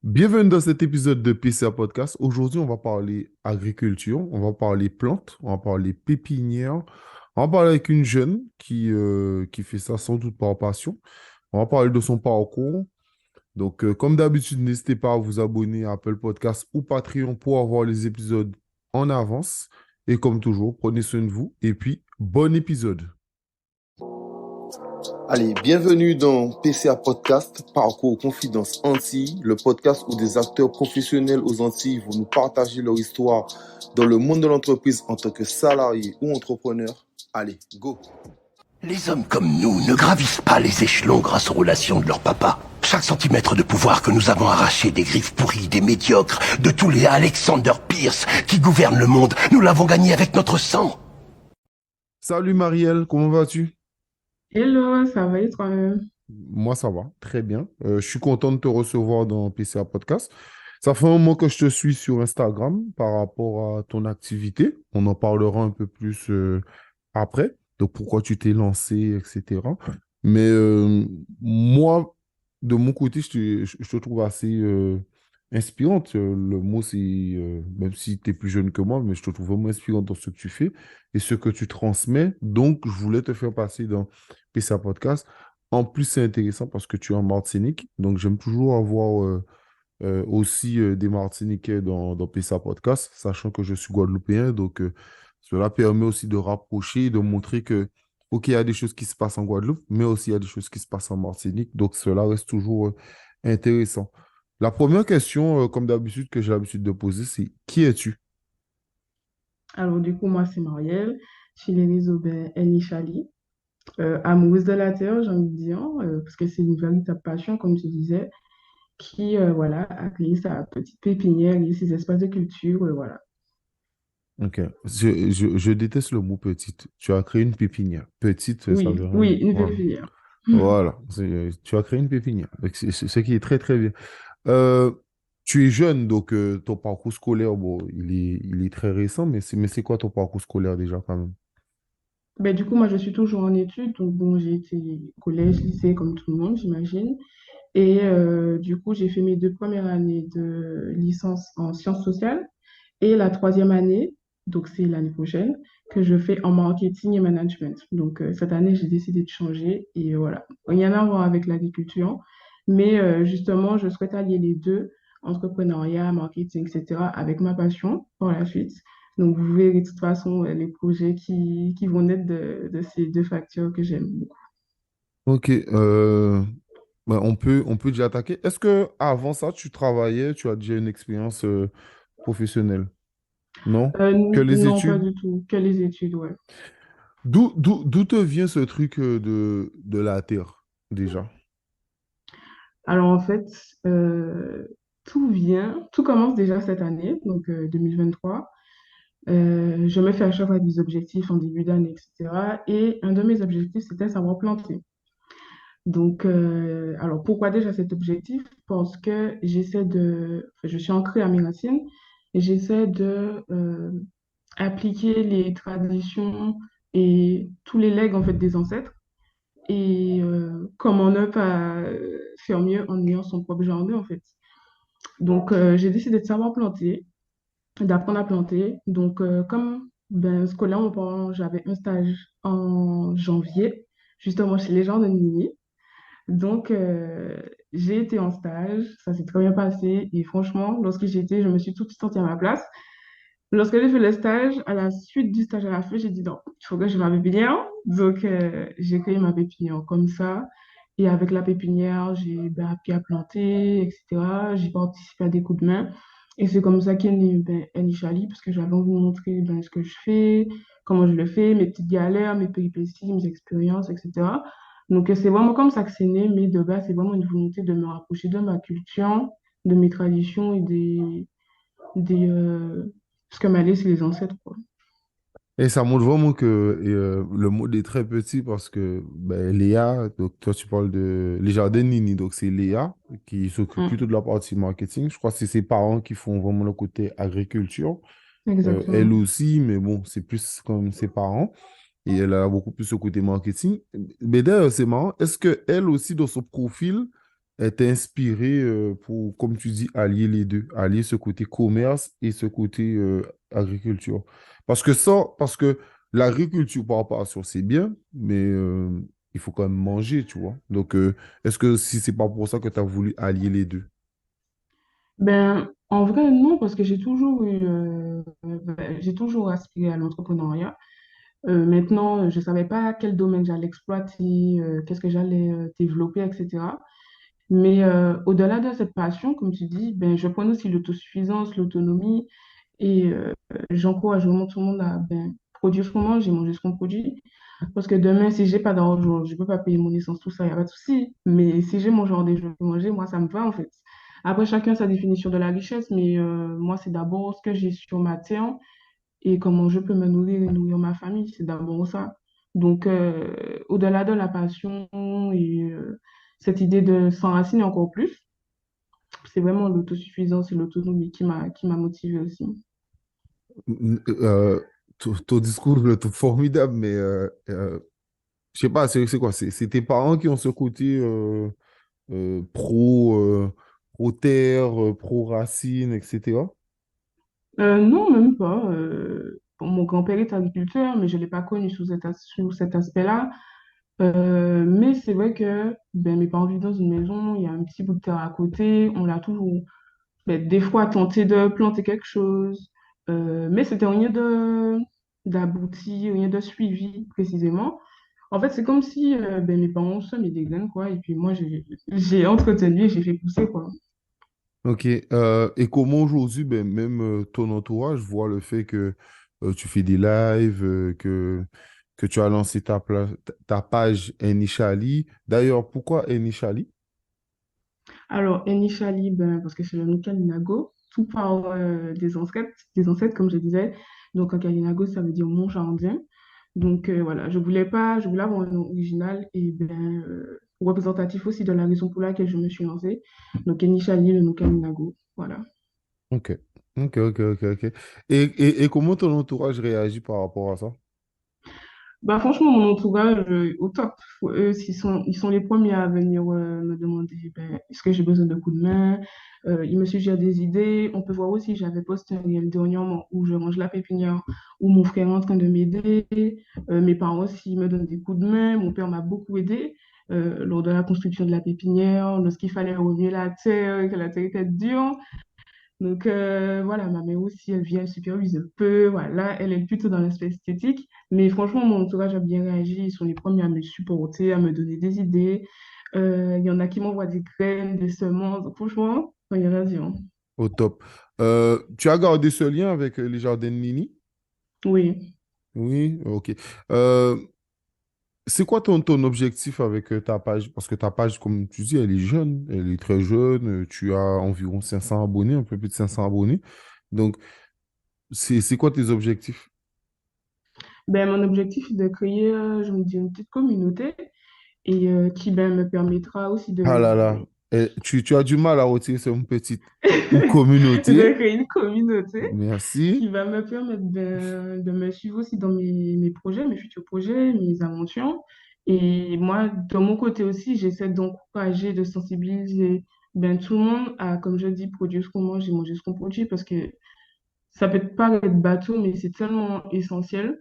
Bienvenue dans cet épisode de PCA Podcast. Aujourd'hui, on va parler agriculture, on va parler plantes, on va parler pépinière, on va parler avec une jeune qui fait ça sans doute par passion. On va parler de son parcours. Donc, comme d'habitude, n'hésitez pas à vous abonner à Apple Podcast ou Patreon pour avoir les épisodes en avance. Et comme toujours, prenez soin de vous et puis bon épisode. Allez, bienvenue dans PCA Podcast, Parcours Confidence Antilles, le podcast où des acteurs professionnels aux Antilles vont nous partager leur histoire dans le monde de l'entreprise en tant que salariés ou entrepreneurs. Allez, go! Les hommes comme nous ne gravissent pas les échelons grâce aux relations de leur papa. Chaque centimètre de pouvoir que nous avons arraché des griffes pourries, des médiocres, de tous les Alexander Pierce qui gouvernent le monde, nous l'avons gagné avec notre sang. Salut Marielle, comment vas-tu? Hello, ça va et toi-même? Moi, ça va, très bien. Je suis content de te recevoir dans PCA Podcast. Ça fait un moment que je te suis sur Instagram par rapport à ton activité. On en parlera un peu plus après, de pourquoi tu t'es lancé, etc. Mais moi, de mon côté, je te trouve assez inspirante. Le mot, c'est, même si tu es plus jeune que moi, mais je te trouve vraiment inspirante dans ce que tu fais et ce que tu transmets. Donc, je voulais te faire passer dans PCA Podcast. En plus, c'est intéressant parce que tu es en Martinique. Donc, j'aime toujours avoir aussi des Martiniquais dans PSA Podcast, sachant que je suis Guadeloupéen. Donc, cela permet aussi de rapprocher et de montrer que, OK, il y a des choses qui se passent en Guadeloupe, mais aussi il y a des choses qui se passent en Martinique. Donc, cela reste toujours intéressant. La première question, comme d'habitude, que j'ai l'habitude de poser, c'est qui es-tu? Alors, du coup, moi, c'est Marielle. Je suis l'Elisabeth Enichali, amoureuse de la terre, j'ai envie de dire, parce que c'est une véritable passion, comme tu disais, qui, voilà, a créé sa petite pépinière et ses espaces de culture, voilà. OK. Je déteste le mot petite. Tu as créé une pépinière. Petite, ça Oui, veut rien oui, dire. une Voilà. pépinière. Voilà. Tu as créé une pépinière. Donc, c'est ce qui est très, très bien. Euh, Tu es jeune, donc ton parcours scolaire, bon, il est très récent, mais c'est quoi ton parcours scolaire déjà quand même? Ben, du coup, moi, je suis toujours en études, donc bon, j'ai été collège, lycée, comme tout le monde, j'imagine. Et du coup, j'ai fait mes 2 premières années de licence en sciences sociales. Et la troisième année, donc c'est l'année prochaine, que je fais en marketing et management. Donc cette année, j'ai décidé de changer et voilà. Rien à voir avec l'agriculture, mais justement, je souhaite allier les deux, entrepreneuriat, marketing, etc., avec ma passion par la suite. Donc vous verrez de toute façon les projets qui vont naître de ces deux facteurs que j'aime beaucoup. Ok, ben, on peut déjà attaquer. Est-ce que avant ça, tu travaillais, tu as déjà une expérience professionnelle? Non? Que les Non, pas études? du tout, que les études, ouais. D'où te vient ce truc de la terre, déjà? Alors en fait, euh, tout commence déjà cette année, donc 2023. Je me fais à chaque fois des objectifs en début d'année, etc. Et un de mes objectifs, c'était savoir planter. Donc, alors pourquoi déjà cet objectif? Parce que enfin, je suis ancrée à mes racines et j'essaie de appliquer les traditions et tous les legs en fait des ancêtres et comment ne pas faire mieux en ayant son propre jardin en fait. Donc, j'ai décidé de savoir planter, d'apprendre à planter. Donc, comme ben, scolairement, j'avais un stage en janvier, justement chez les gens de Nini. Donc, j'ai été en stage, ça s'est très bien passé. Et franchement, lorsque j'y étais, je me suis tout de suite sentie à ma place. Lorsque j'ai fait le stage, à la suite du stage à la fin, j'ai dit non, il faut que j'ai ma pépinière. Donc, j'ai créé ma pépinière comme ça. Et avec la pépinière, j'ai ben, appris à planter, etc. J'ai participé à des coups de main. Et c'est comme ça qu'est né ben, Enishali, parce que j'avais envie de montrer ben, ce que je fais, comment je le fais, mes petites galères, mes péripéties, mes expériences, etc. Donc, c'est vraiment comme ça que c'est né, mais de base, c'est vraiment une volonté de me rapprocher de ma culture, de mes traditions et des ce que m'a laissé les ancêtres, quoi. Et ça montre vraiment que le monde est très petit parce que ben, Léa, donc toi tu parles de Les Jardins Nini, donc c'est Léa qui s'occupe Mm, plutôt de la partie marketing. Je crois que c'est ses parents qui font vraiment le côté agriculture. Elle exactement. aussi, mais bon, c'est plus comme ses parents. Et elle a beaucoup plus ce côté marketing. Mais d'ailleurs, c'est marrant. Est-ce que elle aussi, dans son profil, elle t'a inspiré pour, comme tu dis, allier les deux, allier ce côté commerce et ce côté agriculture. Parce que l'agriculture par rapport à ça, c'est bien, mais il faut quand même manger, tu vois. Donc, est-ce que si c'est pas pour ça que tu as voulu allier les deux? Ben, en vrai, non, parce que j'ai toujours aspiré à l'entrepreneuriat. Maintenant, je ne savais pas quel domaine j'allais exploiter, qu'est-ce que j'allais développer, etc. Mais au-delà de cette passion, comme tu dis, ben, je prends aussi l'autosuffisance, l'autonomie et j'encourage vraiment tout le monde à ben, produire ce qu'on mange et manger ce qu'on produit. Parce que demain, si j'ai pas d'argent, je peux pas payer mon essence, tout ça, il n'y a pas de souci. Mais si j'ai mon genre de je peux manger, moi, ça me va en fait. Après, chacun sa définition de la richesse, mais moi, c'est d'abord ce que j'ai sur ma terre et comment je peux me nourrir et nourrir ma famille. C'est d'abord ça. Donc, au-delà de la passion et cette idée de s'enraciner encore plus, c'est vraiment l'autosuffisance et l'autonomie qui m'a motivée aussi. Euh, ton discours, je le trouve formidable, mais je sais pas, c'est quoi? C'est tes parents qui ont ce côté pro terre, pro racine, etc. Non, même pas. Bon, mon grand-père est agriculteur, mais je ne l'ai pas connu sous cet aspect-là. Mais c'est vrai que ben, mes parents vivent dans une maison, il y a un petit bout de terre à côté, on l'a toujours ben, des fois tenté de planter quelque chose, mais c'était rien d'abouti, rien de suivi précisément. En fait, c'est comme si ben, mes parents ont semé des graines, quoi, et puis moi, j'ai entretenu et j'ai fait pousser, quoi. Ok. Et comment aujourd'hui, ben, même ton entourage voit le fait que tu fais des lives, que tu as lancé ta page Enishali. D'ailleurs, pourquoi Enishali? Alors, Enishali, ben, parce que c'est le nom Kalinago, tout part des ancêtres, comme je disais. Donc, en Kalinago, ça veut dire mon jardin. Donc, voilà, je voulais avoir un nom original et ben, représentatif aussi de la raison pour laquelle je me suis lancée. Donc, Enishali, le nom Kalinago. Voilà. Ok. Ok, ok, ok, ok. Et comment ton entourage réagit par rapport à ça? Bah, franchement, mon entourage, au top. Eux, ils sont les premiers à venir me demander ben, est-ce que j'ai besoin de coups de main. Ils me suggèrent des idées. On peut voir aussi, j'avais posté un reel dernièrement où je range la pépinière, où mon frère est en train de m'aider. Mes parents aussi me donnent des coups de main. Mon père m'a beaucoup aidé lors de la construction de la pépinière, lorsqu'il fallait remuer la terre, que la terre était dure. Donc voilà, ma mère aussi, elle vient, elle supervise un peu. Voilà, elle est plutôt dans l'aspect esthétique. Mais franchement, mon entourage a bien réagi. Ils sont les premiers à me supporter, à me donner des idées. Il y en a qui m'envoient des graines, des semences. Donc, franchement, il y en a dit, hein. Au top. Tu as gardé ce lien avec les jardins de Nini? Oui. Oui, ok. Euh, c'est quoi ton objectif avec ta page? Parce que ta page, comme tu dis, elle est jeune, elle est très jeune. Tu as environ 500 abonnés, un peu plus de 500 abonnés. Donc, c'est quoi tes objectifs? Ben, mon objectif est de créer, je me dis, une petite communauté et qui ben, me permettra aussi Ah là là, tu as du mal à retirer ce mot petite. Une communauté. de créer une communauté qui Merci. va me permettre de me suivre aussi dans mes projets, mes futurs projets, mes aventures. Et moi, de mon côté aussi, j'essaie d'encourager, de sensibiliser ben, tout le monde à, comme je dis, produire ce qu'on mange et manger ce qu'on produit parce que ça peut pas être bateau, mais c'est tellement essentiel.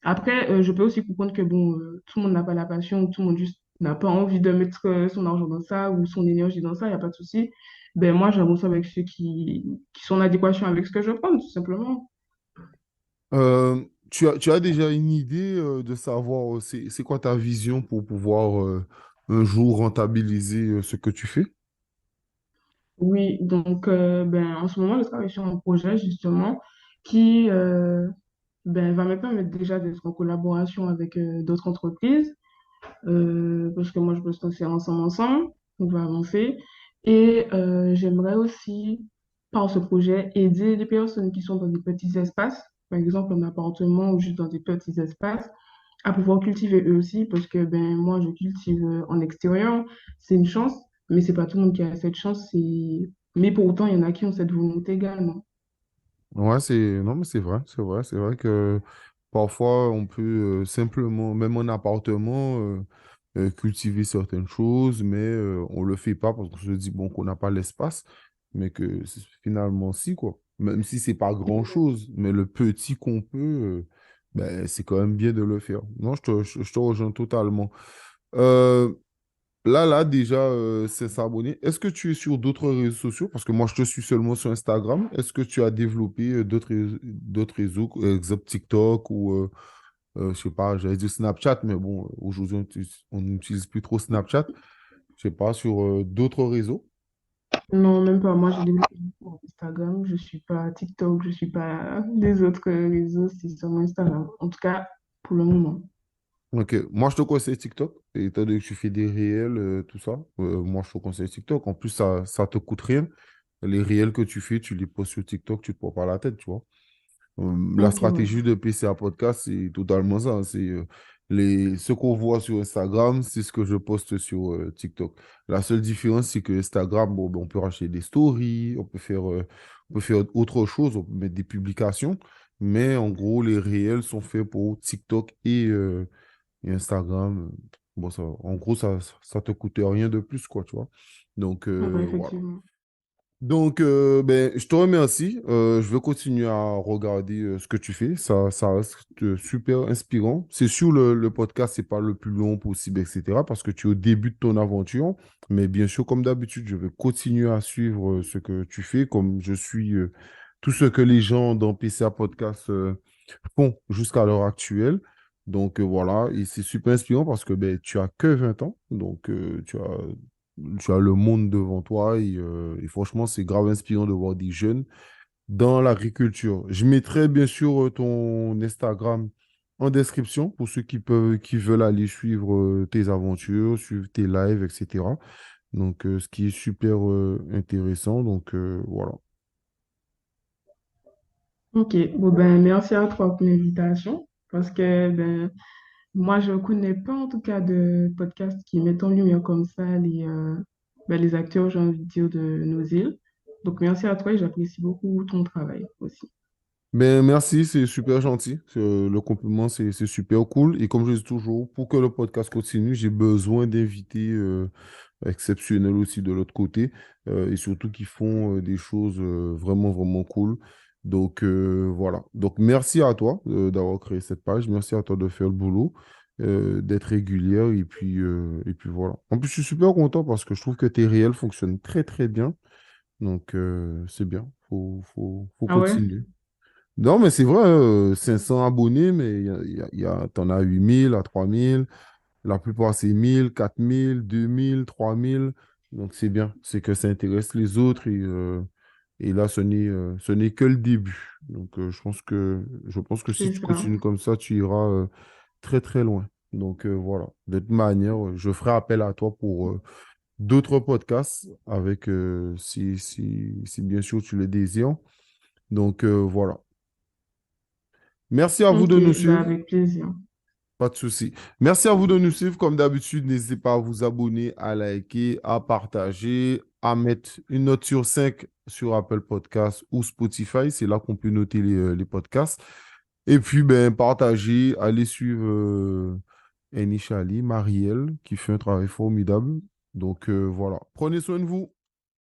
Après, je peux aussi comprendre que bon, tout le monde n'a pas la passion, tout le monde juste n'a pas envie de mettre son argent dans ça ou son énergie dans ça, il n'y a pas de souci. Ben, moi, j'avance avec ceux qui sont en adéquation avec ce que je prends, tout simplement. Tu as déjà une idée de savoir c'est quoi ta vision pour pouvoir un jour rentabiliser ce que tu fais? Oui, donc ben, en ce moment, je travaille sur un projet justement qui ben, va me permettre déjà d'être en collaboration avec d'autres entreprises parce que moi, je bosse aussi ensemble, on va avancer. Et j'aimerais aussi, par ce projet, aider les personnes qui sont dans des petits espaces, par exemple un appartement ou juste dans des petits espaces, à pouvoir cultiver eux aussi, parce que ben, moi, je cultive en extérieur, c'est une chance, mais c'est pas tout le monde qui a cette chance. Mais pour autant, il y en a qui ont cette volonté également. Ouais, non, mais c'est vrai que parfois on peut simplement, même en appartement, cultiver certaines choses, mais on le fait pas parce qu'on se dit, bon, qu'on n'a pas l'espace, mais que finalement, si, quoi. Même si c'est pas grand-chose, mais le petit qu'on peut, ben, c'est quand même bien de le faire. Non, je te rejoins totalement. Euh, là, déjà, c'est s'abonner. Est-ce que tu es sur d'autres réseaux sociaux? Parce que moi, je te suis seulement sur Instagram. Est-ce que tu as développé d'autres réseaux, exemple TikTok ou, je sais pas, j'allais dire Snapchat, mais bon, aujourd'hui, on n'utilise plus trop Snapchat. Je sais pas, sur d'autres réseaux. Non, même pas. Moi, j'ai développé sur Instagram. Je suis pas TikTok. Je suis pas les autres réseaux. C'est seulement Instagram. En tout cas, pour le moment. Ok, moi je te conseille TikTok, et étant donné que tu fais des réels, tout ça, moi je te conseille TikTok. En plus, ça te coûte rien. Les réels que tu fais, tu les postes sur TikTok, tu te prends pas la tête, tu vois. La Ok, ouais. stratégie de PCA Podcast, c'est totalement ça. C'est ce qu'on voit sur Instagram, c'est ce que je poste sur TikTok. La seule différence, c'est que Instagram, bon, ben, on peut racheter des stories, on peut faire autre chose, on peut mettre des publications, mais en gros, les réels sont faits pour TikTok et Instagram. Bon, ça, en gros, ça te coûte rien de plus, quoi, tu vois. Donc, Ouais, voilà. effectivement. Donc, ben, je te remercie. Je vais continuer à regarder ce que tu fais. Ça reste super inspirant. C'est sûr, le podcast, c'est pas le plus long possible, etc. Parce que tu es au début de ton aventure. Mais bien sûr, comme d'habitude, je vais continuer à suivre ce que tu fais, comme je suis tout ce que les gens dans PCA Podcast font jusqu'à l'heure actuelle. Donc, voilà. Et c'est super inspirant parce que ben, tu as que 20 ans. Donc, tu as le monde devant toi et franchement, c'est grave inspirant de voir des jeunes dans l'agriculture. Je mettrai bien sûr ton Instagram en description pour ceux qui veulent aller suivre tes aventures, suivre tes lives, etc. Donc, ce qui est super intéressant. Donc, voilà. Ok. Bon, ben, merci à toi pour l'invitation. Parce que, ben, moi, je ne connais pas en tout cas de podcast qui mettent en lumière comme ça ben, les acteurs, j'ai envie de dire, de nos îles. Donc, merci à toi et j'apprécie beaucoup ton travail aussi. Ben, merci, c'est super gentil. Le compliment, c'est super cool. Et comme je dis toujours, pour que le podcast continue, j'ai besoin d'invités exceptionnels aussi de l'autre côté et surtout qui font des choses vraiment, vraiment cool. Donc, voilà. Donc, merci à toi d'avoir créé cette page. Merci à toi de faire le boulot, d'être régulière et puis voilà. En plus, je suis super content parce que je trouve que tes réels fonctionnent très, très bien. Donc, c'est bien. Faut Ah ouais? continuer. Non, mais c'est vrai, 500 abonnés, mais t'en as 8000 à 3000. La plupart, c'est 1000, 4000, 2000, 3000. Donc, c'est bien. C'est que ça intéresse les autres et là, ce n'est que le début. Donc, je pense que si C'est tu ça. continues comme ça, tu iras très, très loin. Donc, voilà. De toute manière, je ferai appel à toi pour d'autres podcasts avec, si bien sûr tu le désires. Donc, voilà. Merci à vous Ok, de nous ben, suivre. avec plaisir. Pas de souci. Merci à vous de nous suivre. Comme d'habitude, n'hésitez pas à vous abonner, à liker, à partager, à mettre une note sur 5 sur Apple Podcasts ou Spotify. C'est là qu'on peut noter les podcasts. Et puis, ben, partagez, allez suivre Eni Chali, Marielle, qui fait un travail formidable. Donc, voilà. Prenez soin de vous.